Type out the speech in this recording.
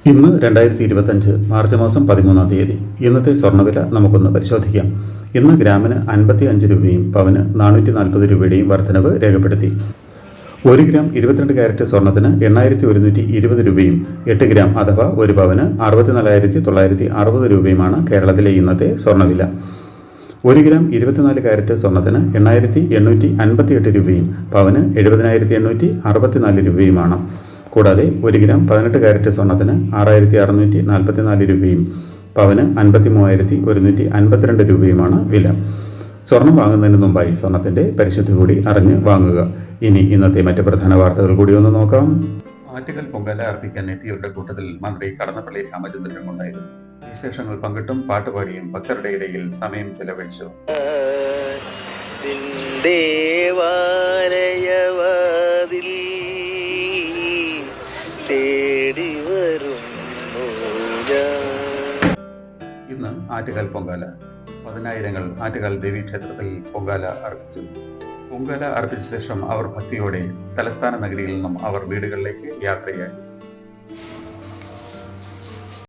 ഇന്ന് 2025 മാർച്ച് മാസം 13-ാം തീയതി. ഇന്നത്തെ സ്വർണ്ണവില നമുക്കൊന്ന് പരിശോധിക്കാം. ഇന്ന് ഗ്രാമിന് 55 രൂപയും പവന് 440 രൂപയുടെയും വർധനവ് രേഖപ്പെടുത്തി. 1 ഗ്രാം 22 കാരറ്റ് സ്വർണ്ണത്തിന് 8120 രൂപയും 8 ഗ്രാം അഥവാ 1 പവന് 64,960 രൂപയുമാണ് കേരളത്തിലെ ഇന്നത്തെ സ്വർണ്ണവില. 1 ഗ്രാം 24 കാരറ്റ് സ്വർണ്ണത്തിന് 8858 രൂപയും പവന് 70,864 രൂപയുമാണ്. കൂടാതെ 1 ഗ്രാം 18 കാരറ്റ് സ്വർണ്ണത്തിന് 6644 രൂപയും പവന് 53,152 രൂപയുമാണ് വില. സ്വർണം വാങ്ങുന്നതിന് മുമ്പായി സ്വർണത്തിൻ്റെ പരിശുദ്ധി കൂടി അറിഞ്ഞ് വാങ്ങുക. ഇനി ഇന്നത്തെ മറ്റ് പ്രധാന വാർത്തകൾ കൂടി ഒന്ന് നോക്കാം. ആറ്റുകാൽ പൊങ്കാല അർപ്പിക്കാൻ എത്തിയവരുടെ കൂട്ടത്തിൽ മന്ത്രി കടന്നപ്പള്ളി രാമചന്ദ്രൻ ഉണ്ടായിരുന്നു. വിശേഷങ്ങൾ പങ്കിട്ടും പാട്ടുപാടിയും ഭക്തരുടെ ഇടയിൽ സമയം ചെലവഴിച്ചു. ഇന്ന് ആറ്റുകാൽ പൊങ്കാല. പതിനായിരങ്ങൾ ആറ്റുകാൽ ദേവീക്ഷേത്രത്തിൽ പൊങ്കാല അർപ്പിച്ചു. പൊങ്കാല അർപ്പിച്ച ശേഷം അവർ ഭക്തിയോടെ തലസ്ഥാന നഗരിയിൽ നിന്നും അവർ വീടുകളിലേക്ക് യാത്രയായി.